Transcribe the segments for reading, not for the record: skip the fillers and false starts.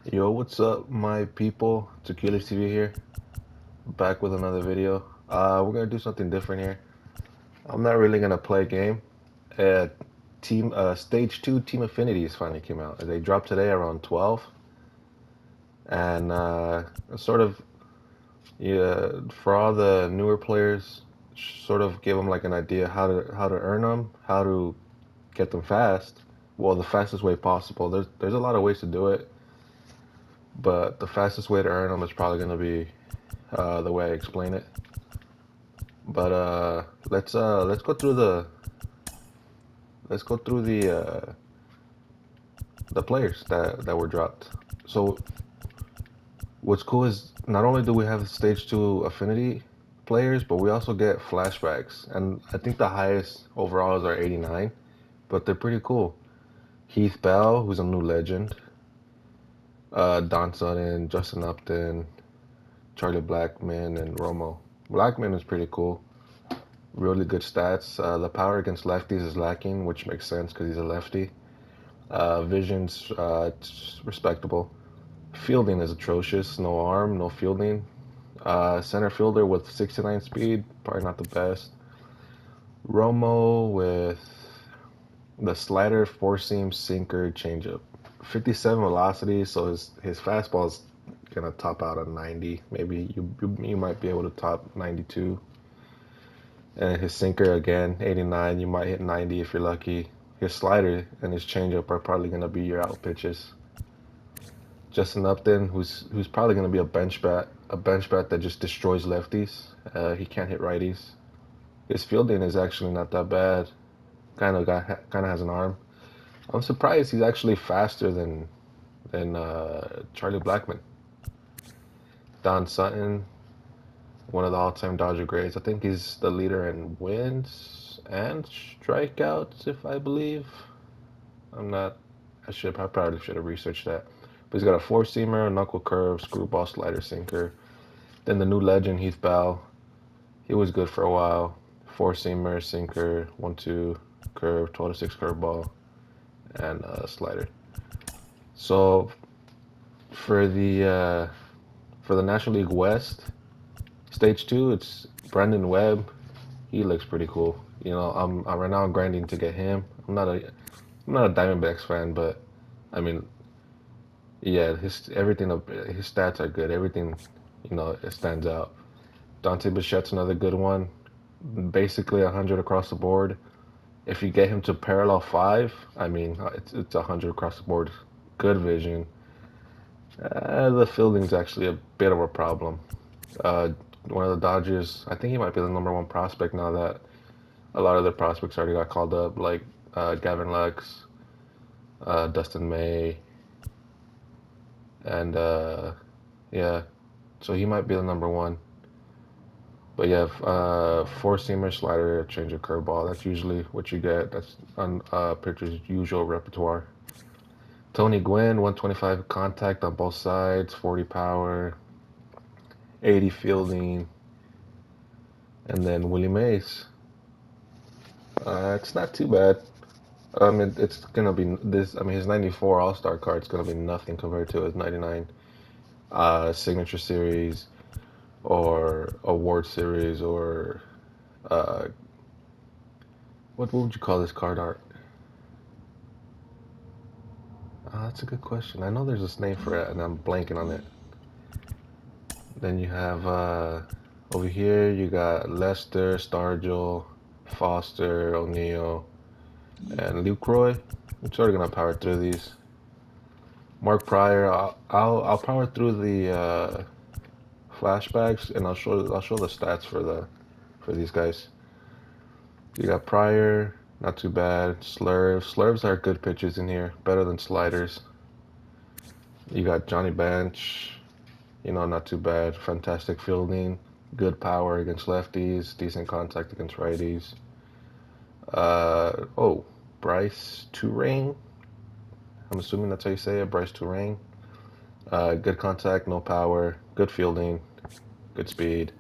Yo, what's up, my people? Tequila TV here, back with another video. We're gonna do something different here. I'm not really gonna play a game. Uh, Stage 2 Team Affinities finally came out. They dropped today around 12, and sort of, yeah, for all the newer players, sort of give them like an idea how to earn them, how to get them fast. Well, the fastest way possible. There's a lot of ways to do it, but the fastest way to earn them is probably gonna be the way I explain it. But let's go through the players that were dropped. So what's cool is not only do we have stage two affinity players, but we also get flashbacks. And I think the highest overalls are 89, but they're pretty cool. Heath Bell, who's a new legend, Don Sutton, Justin Upton, Charlie Blackman, and Romo. Blackman is pretty cool. Really good stats. The power against lefties is lacking, which makes sense because he's a lefty. Vision's it's respectable. Fielding is atrocious. No arm, no fielding. Center fielder with 69 speed, probably not the best. Romo with the slider, four seam, sinker, changeup. 57 velocity, so his fastball is gonna top out at 90. Maybe you might be able to top 92. And his sinker again, 89. You might hit 90 if you're lucky. His slider and his changeup are probably gonna be your out pitches. Justin Upton, who's probably going to be a bench bat that just destroys lefties. He can't hit righties. His fielding is actually not that bad. Kind of has an arm. I'm surprised he's actually faster than Charlie Blackman. Don Sutton, one of the all-time Dodger greats. I think he's the leader in wins and strikeouts, if I believe. I'm not. I probably should have researched that. But he's got a four-seamer, a knuckle curve, screwball slider, sinker. Then the new legend, Heath Bell. He was good for a while. Four seamer, sinker, 1-2 curve, 12-6 curveball, and slider. So for the uh, for the National League West, stage two, it's Brandon Webb. He looks pretty cool. I'm right now I'm grinding to get him. I'm not a Diamondbacks fan, but I mean, yeah, his stats are good. Everything, it stands out. Dante Bichette's another good one. Basically 100 across the board. If you get him to parallel five, I mean, it's 100 across the board. Good vision. The fielding's actually a bit of a problem. Uh, one of the Dodgers, I think he might be the number one prospect now that a lot of the prospects already got called up, like Gavin Lux, Dustin May, and yeah, so he might be the number one. But yeah, four seamer, slider, change of curveball. That's usually what you get. That's on pitcher's usual repertoire. Tony Gwynn, 125 contact on both sides, 40 power, 80 fielding, and then Willie Mays. It's not too bad. I mean, it's gonna be this. I mean, his 94 All Star card's gonna be nothing compared to his 99 Signature Series or Award Series or uh, what would you call this card art? That's a good question. I know there's this name for it, and I'm blanking on it. Then you have over here you got Lester, Stargell, Foster, O'Neill, and Lucroy. I'm sort of gonna power through these. Mark Pryor. I'll power through the flashbacks, and I'll show the stats for these guys. You got Pryor, not too bad. Slurves are good pitches in here, better than sliders. You got Johnny Bench, not too bad. Fantastic fielding, good power against lefties, decent contact against righties. Oh, Bryce Turang. I'm assuming that's how you say it, Bryce Turang. Good contact, no power, good fielding, good speed.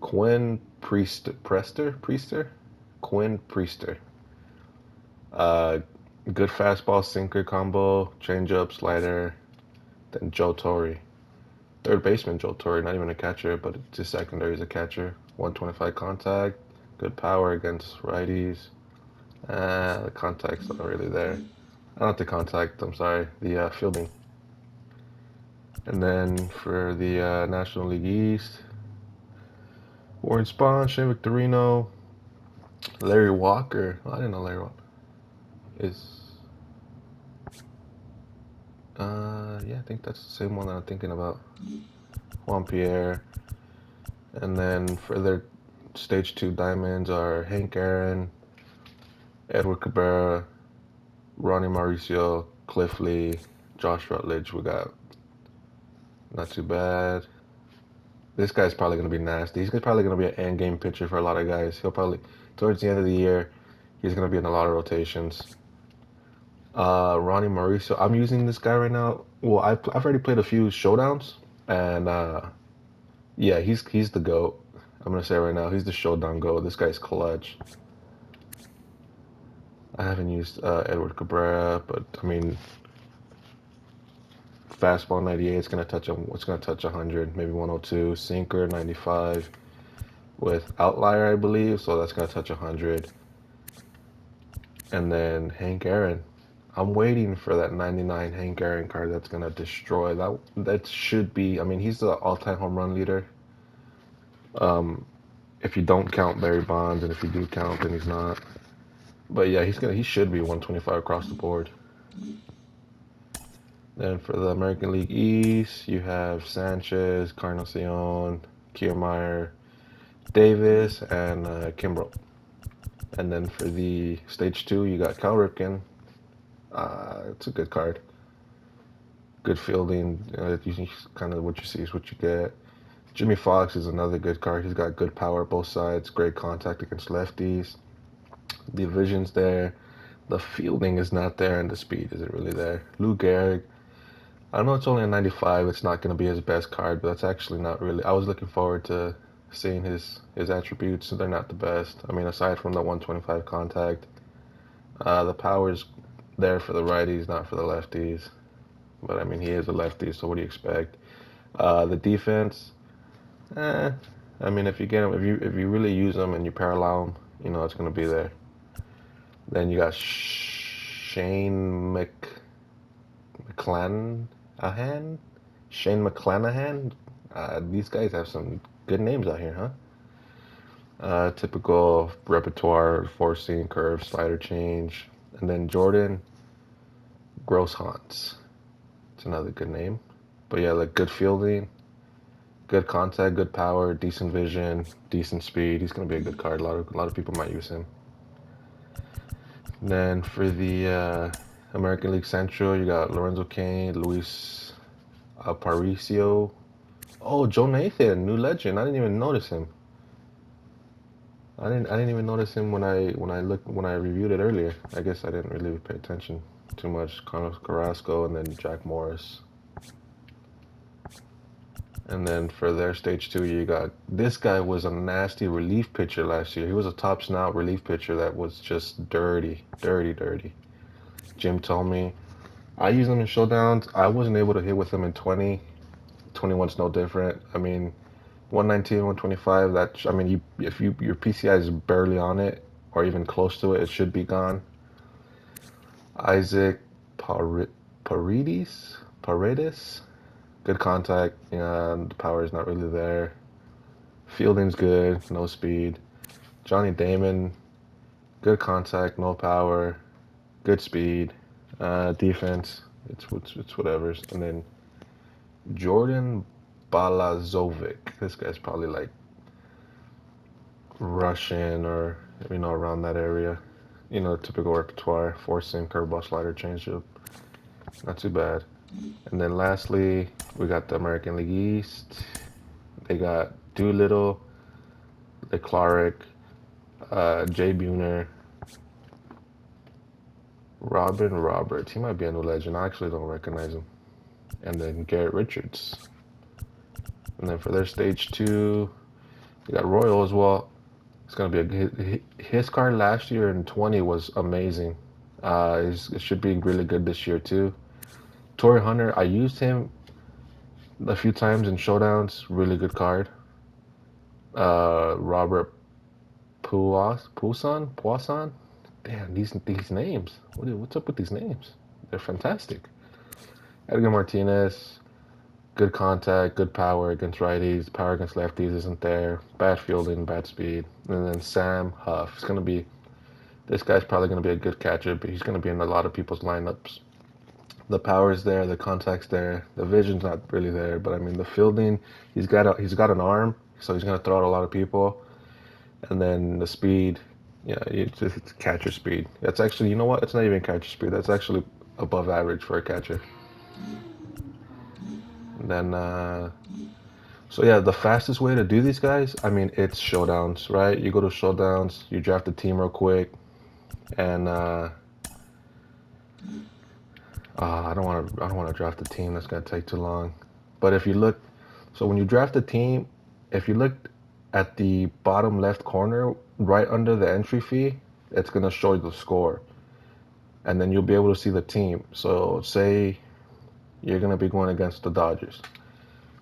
Quinn Priester, Quinn Priester. Uh, Good fastball sinker combo, changeup, slider. Then Joe Torre. Third baseman Joe Torre, not even a catcher, but his secondary is a catcher. 125 contact, good power against righties. The contact's not really there. Not the contact, I'm sorry, the fielding. And then for the National League East, Warren Spahn, Shane Victorino, Larry Walker. Well, I didn't know Larry Walker is. Yeah, I think that's the same one that I'm thinking about. Juan Pierre. And then for their stage two diamonds are Hank Aaron, Edward Cabrera, Ronnie Mauricio, Cliff Lee, Josh Rutledge. We got not too bad. This guy's probably going to be nasty. He's probably going to be an end game pitcher for a lot of guys. He'll probably, towards the end of the year, he's going to be in a lot of rotations. Ronnie Mauricio. I'm using this guy right now. Well, I've already played a few showdowns, and yeah, he's the GOAT. I'm gonna say right now, he's the showdown GOAT. This guy's clutch. I haven't used Edward Cabrera, but I mean, fastball 98. It's gonna touch 100, maybe 102. Sinker 95 with outlier, I believe. So that's gonna touch 100. And then Hank Aaron. I'm waiting for that 99 Hank Aaron card that's gonna destroy that. That should be. I mean, he's the all-time home run leader. If you don't count Barry Bonds, and if you do count, then he's not. But yeah, he should be 125 across the board. Then for the American League East, you have Sanchez, Carnacion, Kiermaier, Davis, and Kimbrough. And then for the stage two, you got Cal Ripken. It's a good card. Good fielding. Kind of what you see is what you get. Jimmy Fox is another good card. He's got good power both sides, great contact against lefties. The vision's there. The fielding is not there, and the speed isn't really there. Lou Gehrig. I know it's only a 95. It's not going to be his best card, but that's actually not really. I was looking forward to seeing his attributes. They're not the best. I mean, aside from the 125 contact, the power's there for the righties, not for the lefties. But I mean, he is a lefty, so what do you expect? The defense, eh. I mean, if you get him, if you really use him and you parallel him, you know it's going to be there. Then you got Shane McClanahan. Shane McClanahan. These guys have some good names out here, huh? Typical repertoire, four seam curve, slider change. And then Jordan Grosshans. It's another good name. But yeah, like good fielding, good contact, good power, decent vision, decent speed. He's gonna be a good card. A lot of people might use him. And then for the American League Central, you got Lorenzo Cain, Luis Aparicio. Oh, Joe Nathan, new legend. I didn't even notice him. I didn't even notice him when I reviewed it earlier. I guess I didn't really pay attention too much. Carlos Carrasco and then Jack Morris. And then for their stage two, you got this guy was a nasty relief pitcher last year. He was a top snout relief pitcher that was just dirty, dirty, dirty. Jim told me I use him in showdowns. I wasn't able to hit with him in 20. 21's no different. I mean, 119, 125. That I mean, if your PCI is barely on it or even close to it, it should be gone. Isaac Paredes, good contact. The power is not really there. Fielding's good, no speed. Johnny Damon, good contact, no power, good speed. Defense, it's whatever. And then Jordan Balazovic. This guy's probably like Russian or around that area. Typical repertoire, four seam, curveball, slider, changeup. Not too bad. And then lastly, we got the American League East. They got Doolittle, Leclerc, Jay Buhner, Robin Roberts. He might be a new legend. I actually don't recognize him. And then Garrett Richards. And then for their stage two, we got Royal as well. It's gonna be his card last year in 20 was amazing. It should be really good this year too. Torrey Hunter, I used him a few times in showdowns. Really good card. Robert Poisson. Damn, these names. What's up with these names? They're fantastic. Edgar Martinez, good contact, good power against righties. Power against lefties isn't there. Bad fielding, bad speed. And then Sam Huff. This guy's probably gonna be a good catcher, but he's gonna be in a lot of people's lineups. The power's there, the contact's there, the vision's not really there, but I mean the fielding, he's got an arm, so he's gonna throw out a lot of people, and then the speed, yeah, it's catcher speed. That's actually, you know what? It's not even catcher speed. That's actually above average for a catcher. And then, so yeah, the fastest way to do these guys, I mean, it's showdowns, right? You go to showdowns, you draft a team real quick, and I don't want to draft a team. That's gonna take too long. But if you look, so when you draft a team, if you look at the bottom left corner, right under the entry fee, it's gonna show you the score, and then you'll be able to see the team. So say you're gonna be going against the Dodgers,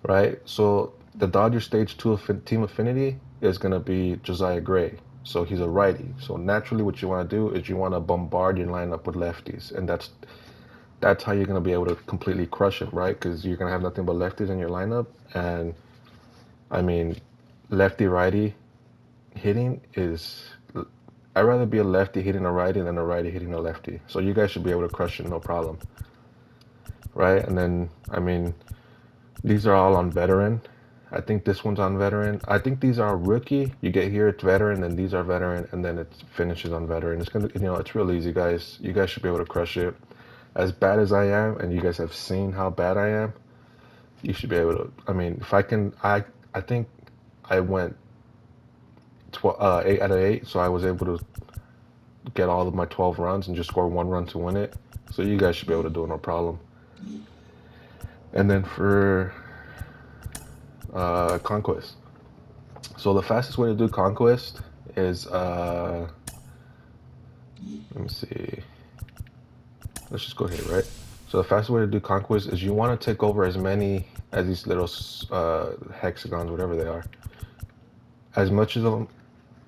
right? So the Dodgers stage two team affinity is gonna be Josiah Gray. So he's a righty. So naturally, what you want to do is you want to bombard your lineup with lefties, and that's how you're going to be able to completely crush it, right? Because you're going to have nothing but lefties in your lineup. And I mean, lefty righty hitting is. I'd rather be a lefty hitting a righty than a righty hitting a lefty. So you guys should be able to crush it, no problem, right? And then, I mean, these are all on veteran. I think this one's on veteran. I think these are rookie. You get here, it's veteran, and these are veteran, and then it finishes on veteran. It's gonna, it's real easy, guys. You guys should be able to crush it. As bad as I am, and you guys have seen how bad I am, you should be able to. I mean, if I can, I think I went 8 out of 8, so I was able to get all of my 12 runs and just score 1 run to win it. So you guys should be able to do it, no problem. And then for Conquest. So the fastest way to do Conquest is, let me see. Let's just go here, right? So the fastest way to do Conquest is you want to take over as many as these little hexagons, whatever they are, as much of them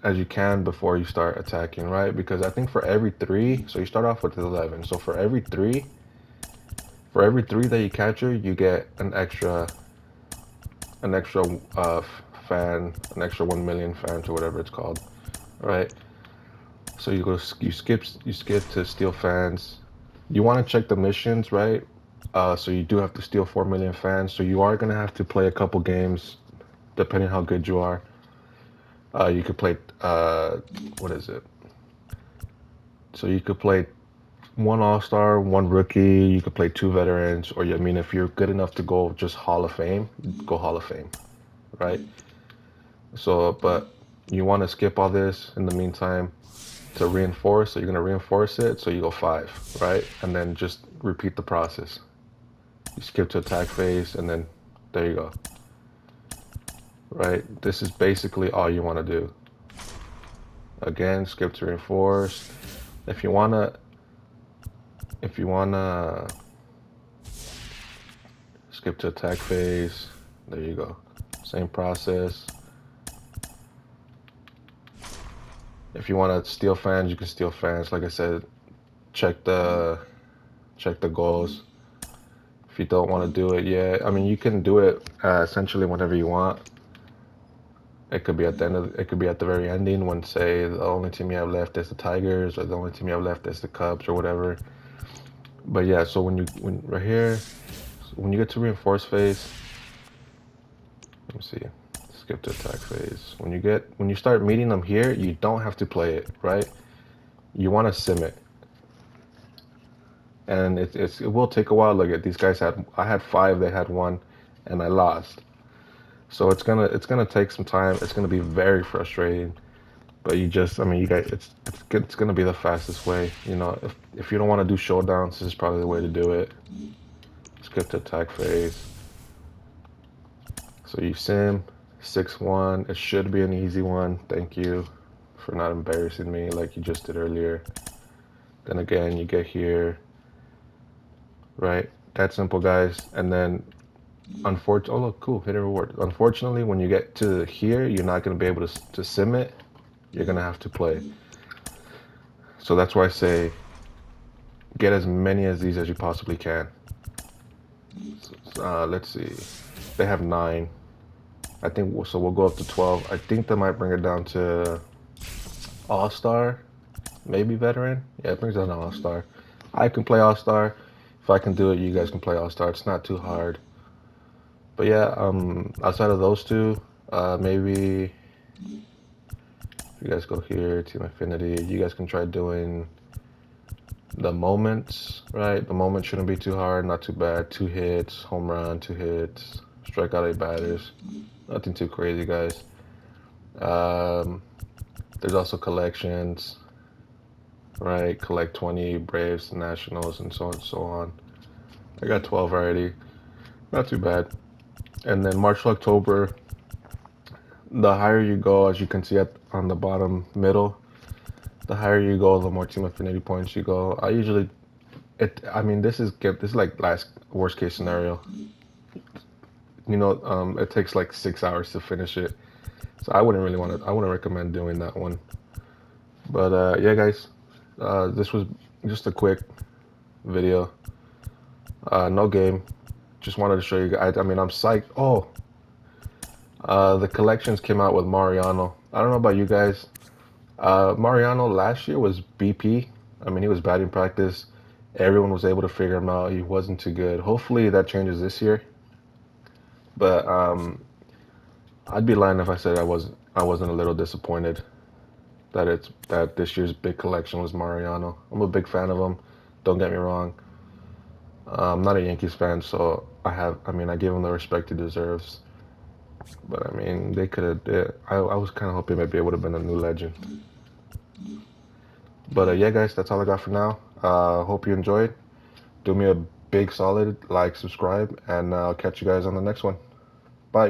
as you can before you start attacking, right? Because I think for every 3, so you start off with 11. So for every three that you capture, you get an extra fan, an extra 1 million fans or whatever it's called, right? So you skip to steal fans. You want to check the missions, right? So you do have to steal 4 million fans. So you are gonna have to play a couple games, depending how good you are. You could play, what is it? So you could play one All-Star, one rookie. You could play 2 veterans, or I mean, if you're good enough to go just Hall of Fame, go Hall of Fame, right? So, but you want to skip all this in the meantime to reinforce. So you're gonna reinforce it. So you go 5, right? And then just repeat the process. You skip to attack phase, and then there you go, right? This is basically all you want to do. Again, skip to reinforce. If you wanna, if you wanna skip to attack phase, there you go. Same process. If you want to steal fans, you can steal fans. Like I said, check the check the goals. If you don't want to do it yet, I mean, you can do it essentially whenever you want. It could be at the end of, it could be at the very ending when, say, the only team you have left is the Tigers, or the only team you have left is the Cubs, or whatever. But yeah, so when right here, so when you get to reinforce phase, let me see, skip to attack phase. When you start meeting them here, you don't have to play it, right? You want to sim it, and it will take a while. Look at these guys I had 5, they had 1, and I lost. So it's gonna take some time. It's gonna be very frustrating. But I mean, you guys, it's gonna be the fastest way. If you don't want to do showdowns, this is probably the way to do it. Skip to attack phase. So you sim 6-1. It should be an easy one. Thank you for not embarrassing me like you just did earlier. Then again, you get here, right? That simple, guys. And then Oh, look, cool, hidden reward. Unfortunately, when you get to here, you're not going to be able to sim it. You're going to have to play. So that's why I say get as many as these as you possibly can. Let's see. They have 9. I think so. We'll go up to 12. I think they might bring it down to All Star, maybe veteran. Yeah, it brings down to All Star. I can play All Star. If I can do it, you guys can play All Star. It's not too hard. But yeah, outside of those two, maybe if you guys go here, Team Affinity, you guys can try doing the moments, right? The moment shouldn't be too hard, not too bad. 2 hits, home run, 2 hits, strike out 8 batters. Nothing too crazy, guys. Um, there's also collections, right? Collect 20 Braves, Nationals, and so on and so on. I got 12 already. Not too bad. And then March to October, the higher you go, as you can see on the bottom middle, the higher you go, the more Team Affinity points you go. I mean, this is like last worst case scenario. It takes like 6 hours to finish it, so I wouldn't recommend doing that one. But yeah, guys, this was just a quick video. No game. Just wanted to show you guys. I mean, I'm psyched. Oh, the collections came out with Mariano. I don't know about you guys. Mariano last year was BP. I mean, he was batting practice. Everyone was able to figure him out. He wasn't too good. Hopefully that changes this year. But I'd be lying if I said I wasn't a little disappointed that this year's big collection was Mariano. I'm a big fan of him. Don't get me wrong. I'm not a Yankees fan, so I mean, I give him the respect he deserves. But I mean, they could have. I was kind of hoping maybe it would have been a new legend. But yeah, guys, that's all I got for now. Hope you enjoyed. Do me a big solid, like, subscribe, and I'll catch you guys on the next one.